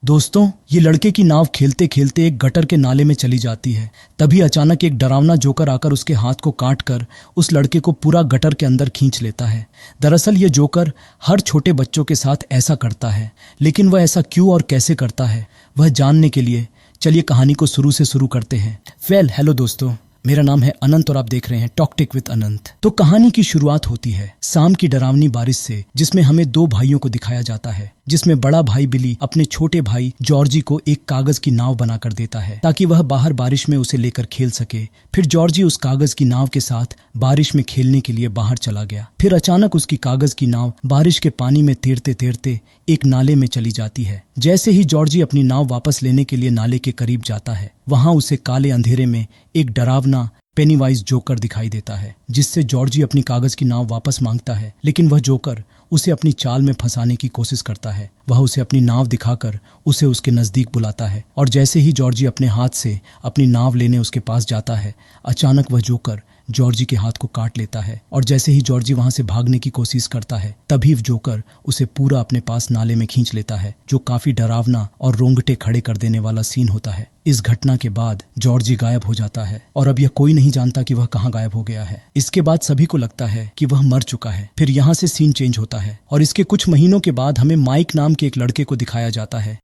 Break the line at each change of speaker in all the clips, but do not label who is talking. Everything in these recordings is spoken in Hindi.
दोस्तों, ये लड़के की नाव खेलते खेलते एक गटर के नाले में चली जाती है। तभी अचानक एक डरावना जोकर आकर उसके हाथ को काट कर उस लड़के को पूरा गटर के अंदर खींच लेता है। दरअसल ये जोकर हर छोटे बच्चों के साथ ऐसा करता है, लेकिन वह ऐसा क्यों और कैसे करता है, वह जानने के लिए चलिए कहानी को शुरू से शुरू करते हैं। हेलो दोस्तों, मेरा नाम है अनंत और आप देख रहे हैं टॉक टेक विद अनंत। तो कहानी की शुरुआत होती है शाम की डरावनी बारिश से, जिसमें हमें दो भाइयों को दिखाया जाता है, जिसमें बड़ा भाई बिली अपने छोटे भाई जॉर्जी को एक कागज की नाव बनाकर देता है ताकि वह बाहर बारिश में उसे लेकर खेल सके। फिर जॉर्जी उस कागज की नाव के साथ बारिश में खेलने के लिए बाहर चला गया। फिर अचानक उसकी कागज की नाव बारिश के पानी में तैरते तैरते एक नाले में चली जाती है। जैसे ही जॉर्जी अपनी नाव वापस लेने के लिए नाले के करीब जाता है, वहां उसे काले अंधेरे में एक डरावना पेनीवाइज जोकर दिखाई देता है, जिससे जॉर्जी अपनी कागज की नाव वापस मांगता है। लेकिन वह जोकर उसे अपनी चाल में फंसाने की कोशिश करता है। वह उसे अपनी नाव दिखाकर उसे उसके नजदीक बुलाता है, और जैसे ही जॉर्जी अपने हाथ से अपनी नाव लेने उसके पास जाता है, अचानक वह जोकर जॉर्जी के हाथ को काट लेता है। और जैसे ही जॉर्जी वहां से भागने की कोशिश करता है, तभी जोकर उसे पूरा अपने पास नाले में खींच लेता है, जो काफी डरावना और रोंगटे खड़े कर देने वाला सीन होता है। इस घटना के बाद जॉर्जी गायब हो जाता है और अब यह कोई नहीं जानता कि वह कहाँ गायब हो गया है। इसके बाद सभी को लगता है कि वह मर चुका है। फिर यहाँ से सीन चेंज होता है और इसके कुछ महीनों के बाद हमें माइक नाम के एक लड़के को दिखाया जाता है,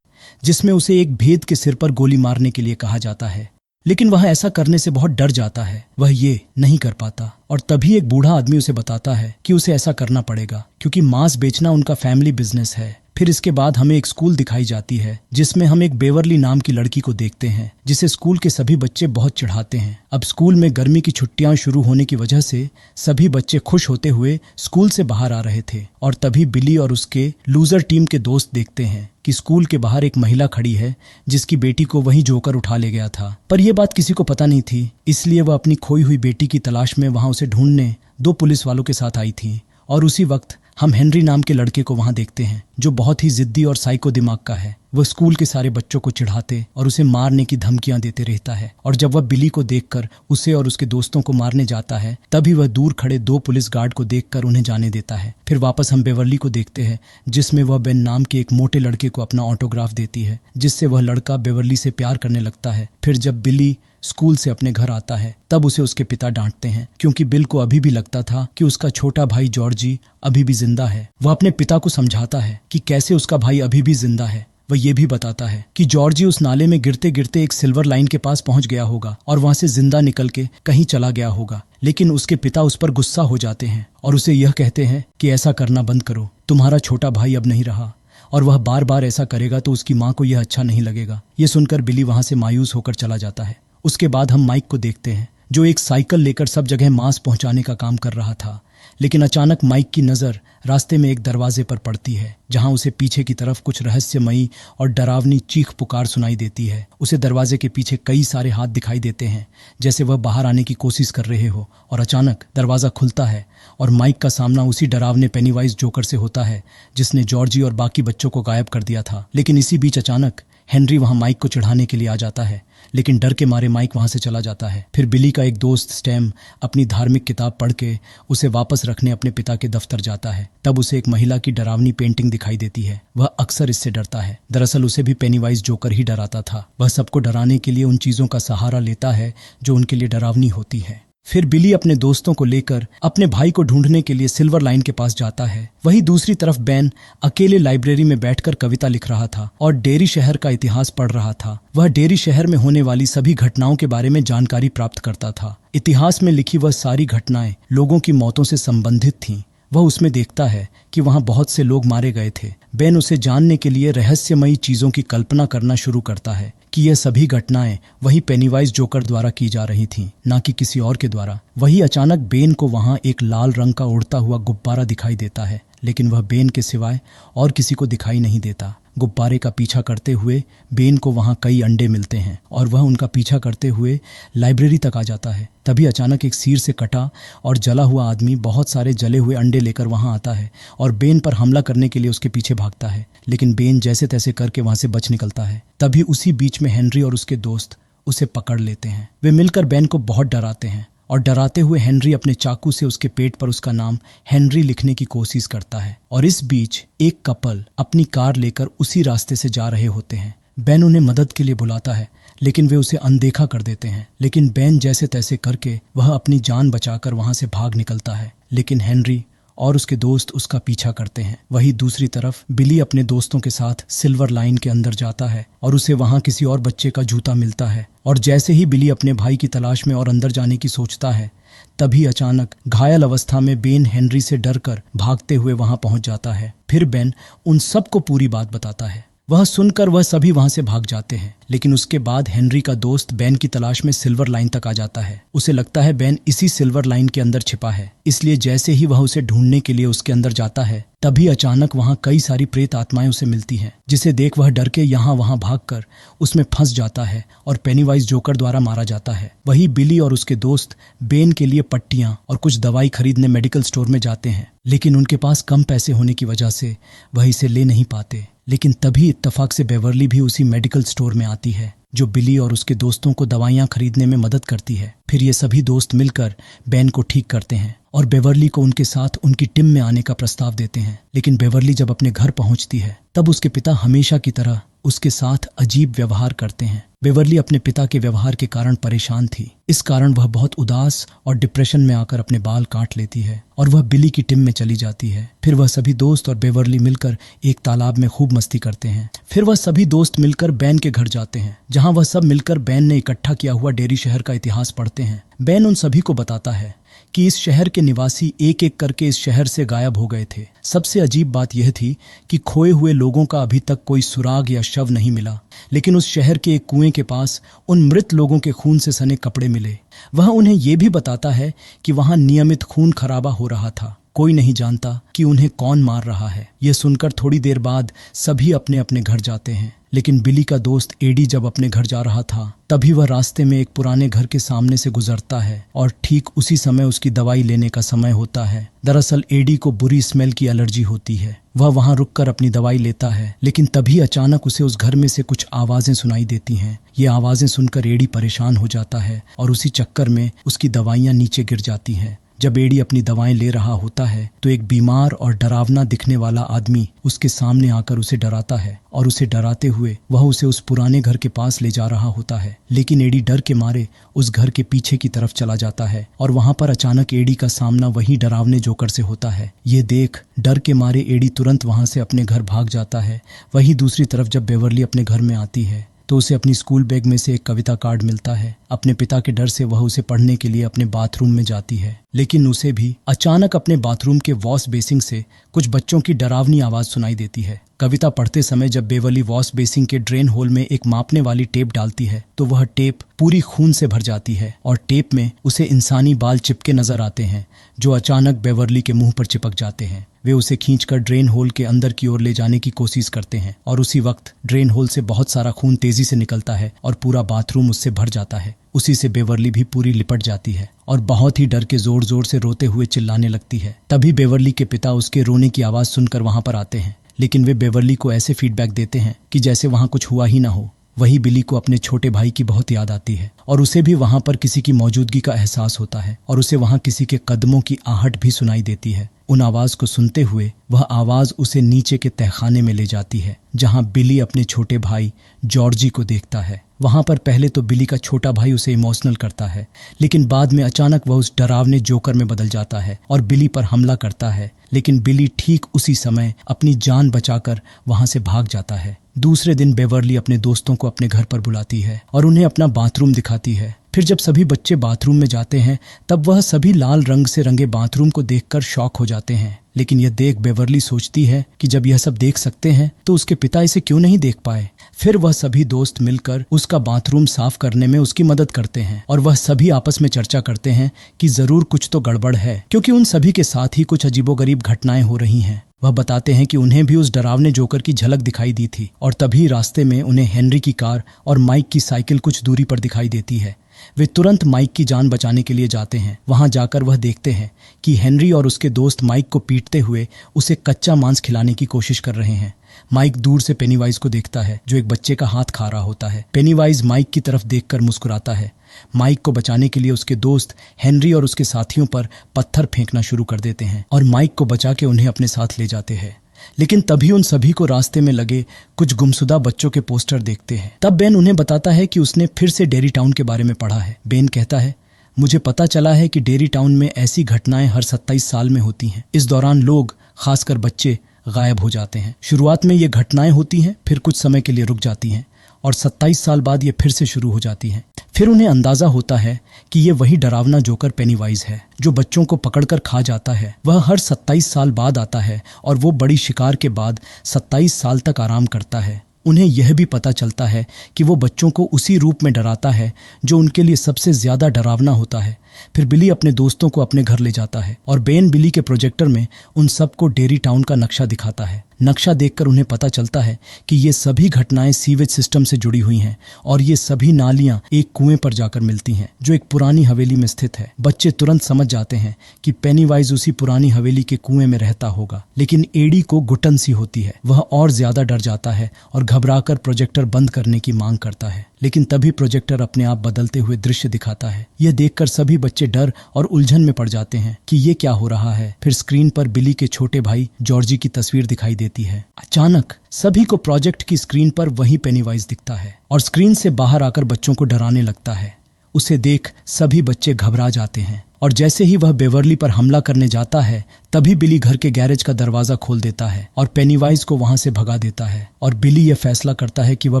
जिसमें उसे एक भेद के सिर पर गोली मारने के लिए कहा जाता है, लेकिन वह ऐसा करने से बहुत डर जाता है। वह ये नहीं कर पाता और तभी एक बूढ़ा आदमी उसे बताता है कि उसे ऐसा करना पड़ेगा क्योंकि मांस बेचना उनका फैमिली बिजनेस है। फिर इसके बाद हमें एक स्कूल दिखाई जाती है, जिसमें हम एक बेवरली नाम की लड़की को देखते हैं, जिसे स्कूल के सभी बच्चे बहुत चिढ़ाते हैं। अब स्कूल में गर्मी की छुट्टियां शुरू होने की वजह से सभी बच्चे खुश होते हुए स्कूल से बाहर आ रहे थे, और तभी बिली और उसके लूजर टीम के दोस्त देखते हैं कि स्कूल के बाहर एक महिला खड़ी है, जिसकी बेटी को वही जोकर उठा ले गया था। पर यह बात किसी को पता नहीं थी, इसलिए वह अपनी खोई हुई बेटी की तलाश में वहां उसे ढूंढने दो पुलिस वालों के साथ आई थी। और उसी वक्त हम हेनरी नाम के लड़के को वहां देखते हैं, जो बहुत ही जिद्दी और साइको दिमाग का है। वह स्कूल के सारे बच्चों को चिढ़ाते और उसे मारने की धमकियां देते रहता है, और जब वह बिली को देखकर उसे और उसके दोस्तों को मारने जाता है, तभी वह दूर खड़े दो पुलिस गार्ड को देखकर उन्हें जाने देता है। फिर वापस हम बेवर्ली को देखते हैं, जिसमें वह बेन नाम के एक मोटे लड़के को अपना ऑटोग्राफ देती है, जिससे वह लड़का बेवर्ली से प्यार करने लगता है। फिर जब बिली स्कूल से अपने घर आता है, तब उसे उसके पिता डांटते हैं, क्योंकि बिल को अभी भी लगता था कि उसका छोटा भाई जॉर्जी अभी भी जिंदा है। वह अपने पिता को समझाता है कि कैसे उसका भाई अभी भी जिंदा है। वह ये भी बताता है कि जॉर्जी उस नाले में गिरते गिरते एक सिल्वर लाइन के पास पहुंच गया होगा और वहां से जिंदा निकल के कहीं चला गया होगा। लेकिन उसके पिता उस पर गुस्सा हो जाते हैं और उसे यह कहते हैं कि ऐसा करना बंद करो, तुम्हारा छोटा भाई अब नहीं रहा, और वह बार बार ऐसा करेगा तो उसकी माँ को यह अच्छा नहीं लगेगा। ये सुनकर बिली वहां से मायूस होकर चला जाता है। उसके बाद हम माइक को देखते हैं, जो एक साइकिल लेकर सब जगह मांस पहुंचाने का काम कर रहा था। लेकिन अचानक माइक की नज़र रास्ते में एक दरवाजे पर पड़ती है, जहां उसे पीछे की तरफ कुछ रहस्यमयी और डरावनी चीख पुकार सुनाई देती है। उसे दरवाजे के पीछे कई सारे हाथ दिखाई देते हैं, जैसे वह बाहर आने की कोशिश कर रहे हो, और अचानक दरवाज़ा खुलता है और माइक का सामना उसी डरावने पेनीवाइज जोकर से होता है, जिसने जॉर्जी और बाकी बच्चों को गायब कर दिया था। लेकिन इसी बीच अचानक हेनरी वहां माइक को चिढ़ाने के लिए आ जाता है, लेकिन डर के मारे माइक वहां से चला जाता है। फिर बिली का एक दोस्त स्टैम अपनी धार्मिक किताब पढ़ के उसे वापस रखने अपने पिता के दफ्तर जाता है। तब उसे एक महिला की डरावनी पेंटिंग दिखाई देती है। वह अक्सर इससे डरता है। दरअसल उसे भी पेनीवाइज जोकर ही डराता था। वह सबको डराने के लिए उन चीजों का सहारा लेता है जो उनके लिए डरावनी होती है। फिर बिली अपने दोस्तों को लेकर अपने भाई को ढूंढने के लिए सिल्वर लाइन के पास जाता है। वहीं दूसरी तरफ बेन अकेले लाइब्रेरी में बैठकर कविता लिख रहा था और डेरी शहर का इतिहास पढ़ रहा था। वह डेरी शहर में होने वाली सभी घटनाओं के बारे में जानकारी प्राप्त करता था। इतिहास में लिखी वह सारी घटनाएं लोगों की मौतों से संबंधित थीं। वह उसमें देखता है कि वहां बहुत से लोग मारे गए थे। बेन उसे जानने के लिए रहस्यमयी चीजों की कल्पना करना शुरू करता है कि यह सभी घटनाएं वही पेनीवाइज जोकर द्वारा की जा रही थीं, ना कि किसी और के द्वारा। वही अचानक बेन को वहां एक लाल रंग का उड़ता हुआ गुब्बारा दिखाई देता है, लेकिन वह बेन के सिवाय और किसी को दिखाई नहीं देता। गुब्बारे का पीछा करते हुए बेन को वहां कई अंडे मिलते हैं और वह उनका पीछा करते हुए लाइब्रेरी तक आ जाता है। तभी अचानक एक सिर से कटा और जला हुआ आदमी बहुत सारे जले हुए अंडे लेकर वहां आता है और बेन पर हमला करने के लिए उसके पीछे भागता है, लेकिन बेन जैसे तैसे करके वहां से बच निकलता है। तभी उसी बीच में हेनरी और उसके दोस्त उसे पकड़ लेते हैं। वे मिलकर बेन को बहुत डराते हैं और डराते हुए हेनरी अपने चाकू से उसके पेट पर उसका नाम हेनरी लिखने की कोशिश करता है। और इस बीच एक कपल अपनी कार लेकर उसी रास्ते से जा रहे होते हैं। बेन उन्हें मदद के लिए बुलाता है, लेकिन वे उसे अनदेखा कर देते हैं। लेकिन बेन जैसे तैसे करके वह अपनी जान बचाकर वहां से भाग निकलता है, लेकिन हेनरी और उसके दोस्त उसका पीछा करते हैं। वहीं दूसरी तरफ बिली अपने दोस्तों के साथ सिल्वर लाइन के अंदर जाता है और उसे वहां किसी और बच्चे का जूता मिलता है। और जैसे ही बिली अपने भाई की तलाश में और अंदर जाने की सोचता है, तभी अचानक घायल अवस्था में बेन हेनरी से डरकर भागते हुए वहां पहुंच जाता है। फिर बेन उन सबको पूरी बात बताता है। वह सुनकर वह सभी वहां से भाग जाते हैं, लेकिन उसके बाद हेनरी का दोस्त बेन की तलाश में सिल्वर लाइन तक आ जाता है। उसे लगता है बेन इसी सिल्वर लाइन के अंदर छिपा है, इसलिए जैसे ही वह उसे ढूंढने के लिए उसके अंदर जाता है, तभी अचानक वहां कई सारी प्रेत आत्माएं उसे मिलती हैं, जिसे देख वह डर के यहाँ वहां भागकर उसमें फंस जाता है और पेनीवाइज जोकर द्वारा मारा जाता है। वही बिली और उसके दोस्त बेन के लिए पट्टियां और कुछ दवाई खरीदने मेडिकल स्टोर में जाते हैं, लेकिन उनके पास कम पैसे होने की वजह से वह इसे ले नहीं पाते। लेकिन तभी इत्तेफाक से बेवर्ली भी उसी मेडिकल स्टोर में आती है, जो बिली और उसके दोस्तों को दवाइयां खरीदने में मदद करती है। फिर ये सभी दोस्त मिलकर बेन को ठीक करते हैं और बेवर्ली को उनके साथ उनकी टीम में आने का प्रस्ताव देते हैं। लेकिन बेवर्ली जब अपने घर पहुंचती है, तब उसके पिता हमेशा की तरह उसके साथ अजीब व्यवहार करते हैं। बेवर्ली अपने पिता के व्यवहार के कारण परेशान थी। इस कारण वह बहुत उदास और डिप्रेशन में आकर अपने बाल काट लेती है और वह बिली की टीम में चली जाती है। फिर वह सभी दोस्त और बेवर्ली मिलकर एक तालाब में खूब मस्ती करते हैं। फिर वह सभी दोस्त मिलकर बेन के घर जाते हैं, जहां वह सब मिलकर बेन ने इकट्ठा किया हुआ डेरी शहर का इतिहास पढ़ते हैं। बेन उन सभी को बताता है कि इस शहर के निवासी एक एक करके इस शहर से गायब हो गए थे। सबसे अजीब बात यह थी कि खोए हुए लोगों का अभी तक कोई सुराग या शव नहीं मिला, लेकिन उस शहर के एक कुएं के पास उन मृत लोगों के खून से सने कपड़े मिले। वह उन्हें यह भी बताता है कि वहां नियमित खून खराबा हो रहा था। कोई नहीं जानता कि उन्हें कौन मार रहा है। यह सुनकर थोड़ी देर बाद सभी अपने अपने घर जाते हैं, लेकिन बिली का दोस्त एडी जब अपने घर जा रहा था, तभी वह रास्ते में एक पुराने घर के सामने से गुजरता है और ठीक उसी समय उसकी दवाई लेने का समय होता है। दरअसल एडी को बुरी स्मेल की एलर्जी होती है। वह वहां रुककर अपनी दवाई लेता है, लेकिन तभी अचानक उसे उस घर में से कुछ आवाजें सुनाई देती हैं। ये आवाजें सुनकर एडी परेशान हो जाता है और उसी चक्कर में उसकी दवाइयां नीचे गिर जाती हैं। जब एडी अपनी दवाएं ले रहा होता है, तो एक बीमार और डरावना दिखने वाला आदमी उसके सामने आकर उसे डराता है और उसे डराते हुए वह उसे उस पुराने घर के पास ले जा रहा होता है। लेकिन एडी डर के मारे उस घर के पीछे की तरफ चला जाता है और वहां पर अचानक एडी का सामना वही डरावने जोकर से होता है। ये देख डर के मारे एडी तुरंत वहां से अपने घर भाग जाता है। वहीं दूसरी तरफ जब बेवर्ली अपने घर में आती है, तो उसे अपनी स्कूल बैग में से एक कविता कार्ड मिलता है। अपने पिता के डर से वह उसे पढ़ने के लिए अपने बाथरूम में जाती है, लेकिन उसे भी अचानक अपने बाथरूम के वॉश बेसिन से कुछ बच्चों की डरावनी आवाज सुनाई देती है। कविता पढ़ते समय जब बेवर्ली वॉश बेसिन के ड्रेन होल में एक मापने वाली टेप डालती है, तो वह टेप पूरी खून से भर जाती है और टेप में उसे इंसानी बाल चिपके नजर आते हैं, जो अचानक बेवर्ली के मुंह पर चिपक जाते हैं। वे उसे खींचकर ड्रेन होल के अंदर की ओर ले जाने की कोशिश करते हैं और उसी वक्त ड्रेन होल से बहुत सारा खून तेजी से निकलता है और पूरा बाथरूम उससे भर जाता है। उसी से बेवर्ली भी पूरी लिपट जाती है और बहुत ही डर के जोर जोर से रोते हुए चिल्लाने लगती है। तभी बेवर्ली के पिता उसके रोने की आवाज सुनकर वहां पर आते हैं, लेकिन वे बेवर्ली को ऐसे फीडबैक देते हैं कि जैसे वहां कुछ हुआ ही ना हो। वही बिली को अपने छोटे भाई की बहुत याद आती है और उसे भी वहां पर किसी की मौजूदगी का एहसास होता है और उसे वहां किसी के कदमों की आहट भी सुनाई देती है। उन आवाज को सुनते हुए वह आवाज उसे नीचे के तहखाने में ले जाती है, जहां बिली अपने छोटे भाई जॉर्जी को देखता है। वहां पर पहले तो बिली का छोटा भाई उसे इमोशनल करता है, लेकिन बाद में अचानक वह उस डरावने जोकर में बदल जाता है और बिली पर हमला करता है। लेकिन बिली ठीक उसी समय अपनी जान बचाकर वहां से भाग जाता है। दूसरे दिन बेवर्ली अपने दोस्तों को अपने घर पर बुलाती है और उन्हें अपना बाथरूम दिखाती है। फिर जब सभी बच्चे बाथरूम में जाते हैं, तब वह सभी लाल रंग से रंगे बाथरूम को देखकर शॉक हो जाते हैं। लेकिन यह देख बेवर्ली सोचती है कि जब यह सब देख सकते हैं, तो उसके पिता इसे क्यों नहीं देख पाए। फिर वह सभी दोस्त मिलकर उसका बाथरूम साफ करने में उसकी मदद करते हैं और वह सभी आपस में चर्चा करते हैं कि जरूर कुछ तो गड़बड़ है, क्योंकि उन सभी के साथ ही कुछ अजीबोगरीब घटनाएं हो रही हैं। वह बताते हैं कि उन्हें भी उस डरावने जोकर की झलक दिखाई दी थी और तभी रास्ते में उन्हें हेनरी की कार और माइक की साइकिल कुछ दूरी पर दिखाई देती है। वे तुरंत माइक की जान बचाने के लिए जाते हैं। वहां जाकर वह देखते हैं कि हेनरी और उसके दोस्त माइक को पीटते हुए उसे कच्चा मांस खिलाने की कोशिश कर रहे हैं। माइक दूर से पेनीवाइज को देखता है, जो एक बच्चे का हाथ खा रहा होता है। पेनीवाइज माइक की तरफ देखकर मुस्कुराता है, माइक को बचाने के लिए उसके दोस्त हेनरी और उसके साथियों पर पत्थर फेंकना शुरू कर देते हैं और माइक को बचा के उन्हें अपने साथ ले जाते हैं। लेकिन तभी उन सभी को रास्ते में लगे कुछ गुमशुदा बच्चों के पोस्टर देखते हैं। तब बेन उन्हें बताता है कि उसने फिर से डेरी टाउन के बारे में पढ़ा है। बेन कहता है, मुझे पता चला है कि डेरी टाउन में ऐसी घटनाएं हर 27 साल में होती हैं। इस दौरान लोग, खासकर बच्चे, गायब हो जाते हैं। शुरुआत में ये घटनाएं होती हैं, फिर कुछ समय के लिए रुक जाती हैं और 27 साल बाद ये फिर से शुरू हो जाती हैं। फिर उन्हें अंदाजा होता है कि ये वही डरावना जोकर पेनीवाइज है जो बच्चों को पकड़कर खा जाता है। वह हर 27 साल बाद आता है और वो बड़ी शिकार के बाद 27 साल तक आराम करता है। उन्हें यह भी पता चलता है कि वो बच्चों को उसी रूप में डराता है जो उनके लिए सबसे ज्यादा डरावना होता है। फिर बिली अपने दोस्तों को अपने घर ले जाता है और बेन बिली के प्रोजेक्टर में उन सबको डेरी टाउन का नक्शा दिखाता है। नक्शा देखकर उन्हें पता चलता है कि ये सभी घटनाएं सीवेज सिस्टम से जुड़ी हुई हैं और ये सभी नालियां एक कुएं पर जाकर मिलती हैं जो एक पुरानी हवेली में स्थित है। बच्चे तुरंत समझ जाते हैं कि पेनीवाइज उसी पुरानी हवेली के कुएं में रहता होगा। लेकिन एडी को घुटन सी होती है। वह और ज्यादा डर जाता है और घबराकर प्रोजेक्टर बंद करने की मांग करता है। लेकिन तभी प्रोजेक्टर अपने आप बदलते हुए दृश्य दिखाता है। यह देखकर सभी बच्चे डर और उलझन में पड़ जाते हैं कि ये क्या हो रहा है। फिर स्क्रीन पर बिली के छोटे भाई जॉर्जी की तस्वीर दिखाई देती है। अचानक सभी को प्रोजेक्ट की स्क्रीन पर वही पेनीवाइज दिखता है और स्क्रीन से बाहर आकर बच्चों को डराने लगता है। उसे देख सभी बच्चे घबरा जाते हैं और जैसे ही वह बेवर्ली पर हमला करने जाता है तभी बिली घर के गैरेज का दरवाजा खोल देता है और पेनीवाइज को वहां से भगा देता है। और बिली यह फैसला करता है कि वह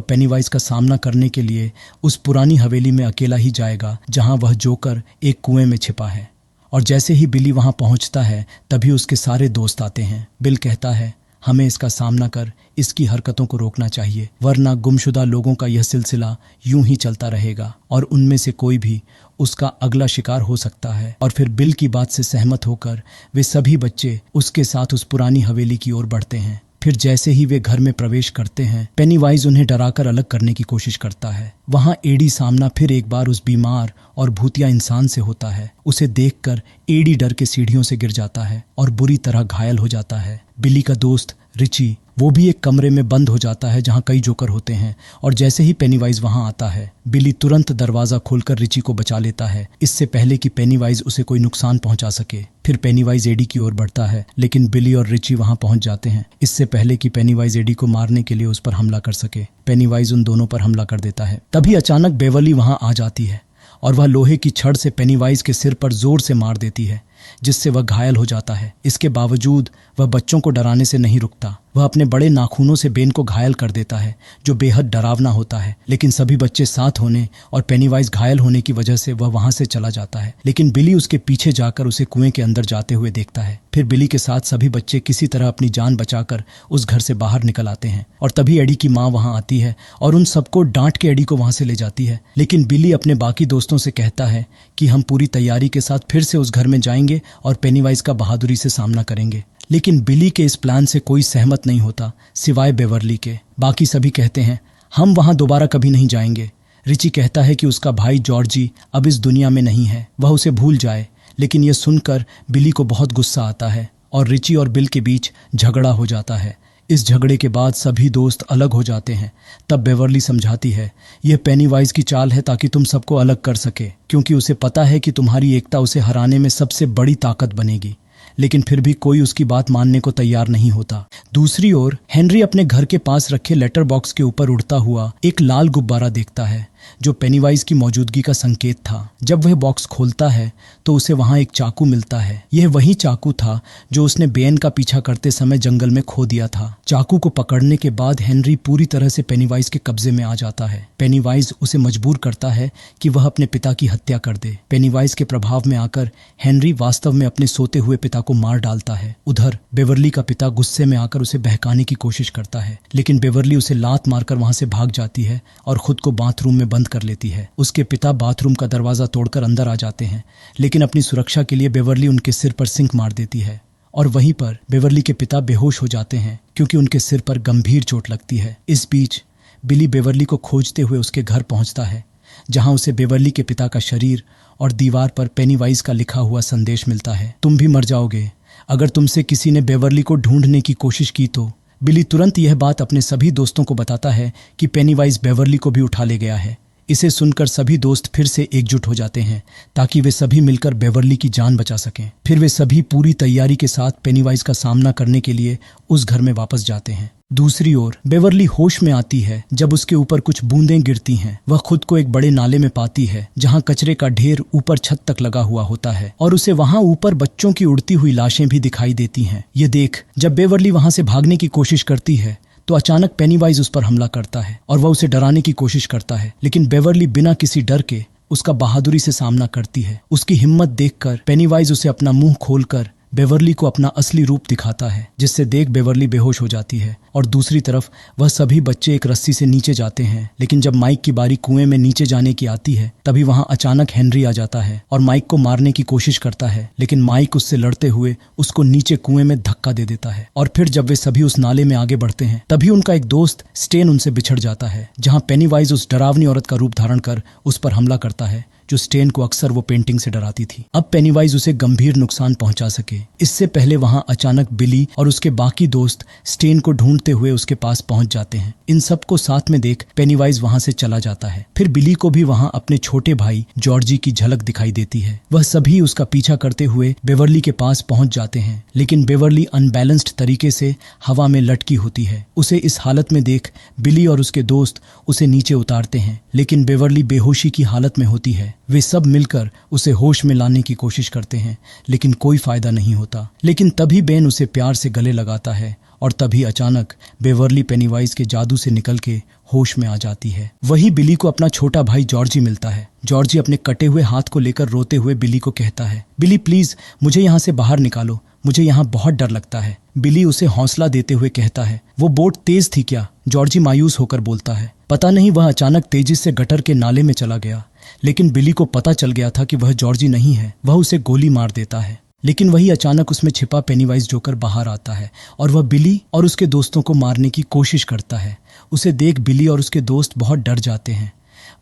पेनीवाइज का सामना करने के लिए उस पुरानी हवेली में अकेला ही जाएगा जहां वह जोकर एक कुएं में छिपा है। और जैसे ही बिली वहां पहुंचता है तभी उसके सारे दोस्त आते हैं। बिल कहता है, हमें इसका सामना कर इसकी हरकतों को रोकना चाहिए, वरना गुमशुदा लोगों का यह सिलसिला यूं ही चलता रहेगा और उनमें से कोई भी उसका अगला शिकार हो सकता है। और फिर बिल की बात से सहमत होकर वे सभी बच्चे उसके साथ उस पुरानी हवेली की ओर बढ़ते हैं। फिर जैसे ही वे घर में प्रवेश करते हैं पेनीवाइज उन्हें डराकर अलग करने की कोशिश करता है। वहां एडी सामना फिर एक बार उस बीमार और भूतिया इंसान से होता है। उसे देखकर एडी डर के सीढ़ियों से गिर जाता है और बुरी तरह घायल हो जाता है। बिली का दोस्त रिची वो भी एक कमरे में बंद हो जाता है जहां कई जोकर होते हैं और जैसे ही पेनीवाइज वहां आता है बिली तुरंत दरवाजा खोलकर रिची को बचा लेता है, इससे पहले कि पेनीवाइज उसे कोई नुकसान पहुंचा सके। फिर पेनीवाइज एडी की ओर बढ़ता है लेकिन बिली और रिची वहां पहुंच जाते हैं इससे पहले कि पेनीवाइज एडी को मारने के लिए उस पर हमला कर सके। पेनीवाइज उन दोनों पर हमला कर देता है। तभी अचानक बेवर्ली वहां आ जाती है और वह लोहे की छड़ से पेनीवाइज के सिर पर जोर से मार देती है जिससे वह घायल हो जाता है। इसके बावजूद वह बच्चों को डराने से नहीं रुकता। वह अपने बड़े नाखूनों से बेन को घायल कर देता है जो बेहद डरावना होता है। लेकिन सभी बच्चे साथ होने और पेनीवाइज घायल होने की वजह से वह वहां से चला जाता है। लेकिन बिली उसके पीछे जाकर उसे कुएं के अंदर जाते हुए देखता है। फिर बिली के साथ सभी बच्चे किसी तरह अपनी जान बचाकर उस घर से बाहर निकल आते हैं और तभी एडी की माँ वहां आती है और उन सबको डांट के एडी को वहां से ले जाती है। लेकिन बिली अपने बाकी दोस्तों से कहता है कि हम पूरी तैयारी के साथ फिर से उस घर में जाएंगे और पेनीवाइज का बहादुरी से सामना करेंगे। लेकिन बिली के इस प्लान से कोई सहमत नहीं होता सिवाय बेवर्ली के। बाकी सभी कहते हैं हम वहां दोबारा कभी नहीं जाएंगे। रिची कहता है कि उसका भाई जॉर्जी अब इस दुनिया में नहीं है, वह उसे भूल जाए। लेकिन यह सुनकर बिली को बहुत गुस्सा आता है और रिची और बिल के बीच झगड़ा हो जाता है। इस झगड़े के बाद सभी दोस्त अलग हो जाते हैं। तब बेवर्ली समझाती है यह पेनीवाइज की चाल है ताकि तुम सबको अलग कर सके, क्योंकि उसे पता है कि तुम्हारी एकता उसे हराने में सबसे बड़ी ताकत बनेगी। लेकिन फिर भी कोई उसकी बात मानने को तैयार नहीं होता। दूसरी ओर हेनरी अपने घर के पास रखे लेटर बॉक्स के ऊपर उड़ता हुआ एक लाल गुब्बारा देखता है जो पेनीवाइज की मौजूदगी का संकेत था। जब वह बॉक्स खोलता है तो उसे वहां एक चाकू मिलता है। यह वही चाकू था जो उसने बेन का पीछा करते समय जंगल में खो दिया था। चाकू को पकड़ने के बाद हेनरी पूरी तरह से पेनीवाइज के कब्जे में आ जाता है। पेनीवाइज उसे मजबूर करता है कि वह अपने पिता की हत्या कर दे। पेनीवाइज के प्रभाव में आकर हेनरी वास्तव में अपने सोते हुए पिता को मार डालता है। उधर बेवर्ली का पिता गुस्से में आकर उसे बहकाने की कोशिश करता है, लेकिन बेवर्ली उसे लात मारकर वहां से भाग जाती है और खुद को बाथरूम में बंद कर लेती है। उसके पिता बाथरूम का दरवाजा तोड़कर अंदर आ जाते हैं, लेकिन अपनी सुरक्षा के लिए बेवर्ली उनके सिर पर सिंक मार देती है और वहीं पर बेवर्ली के पिता बेहोश हो जाते हैं क्योंकि उनके सिर पर गंभीर चोट लगती है। इस बीच बिली बेवर्ली को खोजते हुए उसके घर पहुंचता है जहां उसे बेवर्ली के पिता का शरीर और दीवार पर पेनीवाइज का लिखा हुआ संदेश मिलता है, तुम भी मर जाओगे अगर तुमसे किसी ने बेवर्ली को ढूंढने की कोशिश की तो। बिली तुरंत यह बात अपने सभी दोस्तों को बताता है कि पेनीवाइज बेवर्ली को भी उठा ले गया है। इसे सुनकर सभी दोस्त फिर से एकजुट हो जाते हैं ताकि वे सभी मिलकर बेवर्ली की जान बचा सकें। फिर वे सभी पूरी तैयारी के साथ पेनीवाइज का सामना करने के लिए उस घर में वापस जाते हैं। दूसरी ओर बेवर्ली होश में आती है जब उसके ऊपर कुछ बूंदें गिरती हैं। वह खुद को एक बड़े नाले में पाती है जहां कचरे का ढेर ऊपर छत तक लगा हुआ होता है और उसे वहां ऊपर बच्चों की उड़ती हुई लाशें भी दिखाई देती हैं। ये देख जब बेवर्ली वहां से भागने की कोशिश करती है तो अचानक पेनीवाइज उस पर हमला करता है और वह उसे डराने की कोशिश करता है, लेकिन बेवर्ली बिना किसी डर के उसका बहादुरी से सामना करती है। उसकी हिम्मत देखकर पेनीवाइज उसे अपना मुंह खोलकर बेवर्ली को अपना असली रूप दिखाता है, जिससे देख बेवर्ली बेहोश हो जाती है और दूसरी तरफ वह सभी बच्चे एक रस्सी से नीचे जाते हैं। लेकिन जब माइक की बारी कुएं में नीचे जाने की आती है तभी वहां अचानक हेनरी आ जाता है और माइक को मारने की कोशिश करता है, लेकिन माइक उससे लड़ते हुए उसको नीचे कुएं में धक्का दे देता है। और फिर जब वे सभी उस नाले में आगे बढ़ते हैं तभी उनका एक दोस्त स्टेन उनसे बिछड़ जाता है, जहां पेनीवाइज उस डरावनी औरत का रूप धारण कर उस पर हमला करता है जो स्टेन को अक्सर वो पेंटिंग से डराती थी। अब पेनीवाइज उसे गंभीर नुकसान पहुंचा सके इससे पहले वहां अचानक बिली और उसके बाकी दोस्त स्टेन को ढूंढते हुए उसके पास पहुंच जाते हैं। इन सबको साथ में देख पेनीवाइज वहां से चला जाता है। फिर बिली को भी वहां अपने छोटे भाई जॉर्जी की झलक दिखाई देती है। वह सभी उसका पीछा करते हुए बेवर्ली के पास पहुंच जाते हैं, लेकिन बेवर्ली अनबैलेंस्ड तरीके से हवा में लटकी होती है। उसे इस हालत में देख बिली और उसके दोस्त उसे नीचे उतारते हैं, लेकिन बेवर्ली बेहोशी की हालत में होती है। वे सब मिलकर उसे होश में लाने की कोशिश करते हैं, लेकिन कोई फायदा नहीं होता। लेकिन तभी बेन उसे प्यार से गले लगाता है और तभी अचानक बेवर्ली पेनीवाइज के जादू से निकल के होश में आ जाती है। वही बिली को अपना छोटा भाई जॉर्जी मिलता है। जॉर्जी अपने कटे हुए हाथ को लेकर रोते हुए बिली को कहता है, बिली प्लीज मुझे यहाँ से बाहर निकालो, मुझे यहाँ बहुत डर लगता है। बिली उसे हौसला देते हुए कहता है, वो बोट तेज थी क्या? जॉर्जी मायूस होकर बोलता है, पता नहीं, वह अचानक तेजी से गटर के नाले में चला गया। लेकिन बिली को पता चल गया था कि वह जॉर्जी नहीं है। वह उसे गोली मार देता है, लेकिन वही अचानक उसमें छिपा पेनीवाइज जोकर बाहर आता है और वह बिली और उसके दोस्तों को मारने की कोशिश करता है। उसे देख बिली और उसके दोस्त बहुत डर जाते हैं।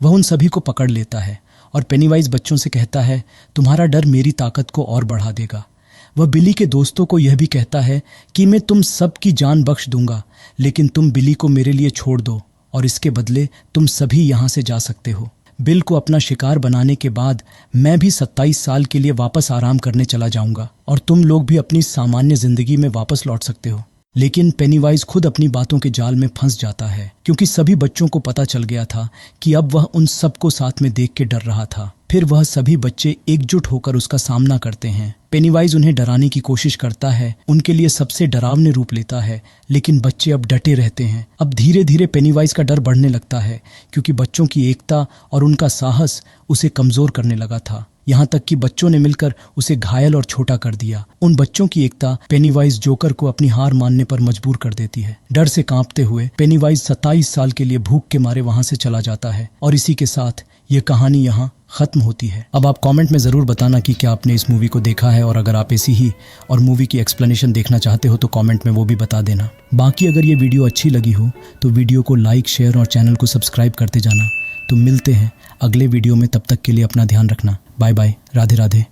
वह उन सभी को पकड़ लेता है और पेनीवाइज बच्चों से कहता है, तुम्हारा डर मेरी ताकत को और बढ़ा देगा। वह बिली के दोस्तों को यह भी कहता है कि मैं तुम सब की जान बख्श दूंगा, लेकिन तुम बिली को मेरे लिए छोड़ दो और इसके बदले तुम सभी यहाँ से जा सकते हो। बिल को अपना शिकार बनाने के बाद मैं भी 27 साल के लिए वापस आराम करने चला जाऊंगा और तुम लोग भी अपनी सामान्य जिंदगी में वापस लौट सकते हो। लेकिन पेनीवाइज खुद अपनी बातों के जाल में फंस जाता है, क्योंकि सभी बच्चों को पता चल गया था कि अब वह उन सबको साथ में देख के डर रहा था। फिर वह सभी बच्चे एकजुट होकर उसका सामना करते हैं। पेनीवाइज उन्हें डराने की कोशिश करता है, उनके लिए सबसे डरावने रूप लेता है, लेकिन बच्चे अब डटे रहते हैं। अब धीरे धीरे पेनीवाइज का डर बढ़ने लगता है, क्योंकि बच्चों की एकता और उनका साहस उसे कमजोर करने लगा था। यहाँ तक कि बच्चों ने मिलकर उसे घायल और छोटा कर दिया। उन बच्चों की एकता पेनीवाइज जोकर को अपनी हार मानने पर मजबूर कर देती है। डर से कांपते हुए पेनीवाइज 27 साल के लिए भूख के मारे वहां से चला जाता है और इसी के साथ ये कहानी यहाँ खत्म होती है। अब आप कमेंट में जरूर बताना कि क्या आपने इस मूवी को देखा है, और अगर आप ऐसी ही और मूवी की एक्सप्लेनेशन देखना चाहते हो तो कमेंट में वो भी बता देना। बाकी अगर ये वीडियो अच्छी लगी हो तो वीडियो को लाइक, शेयर और चैनल को सब्सक्राइब करते जाना। तो मिलते हैं अगले वीडियो में, तब तक के लिए अपना ध्यान रखना। Bye bye, Radhe Radhe.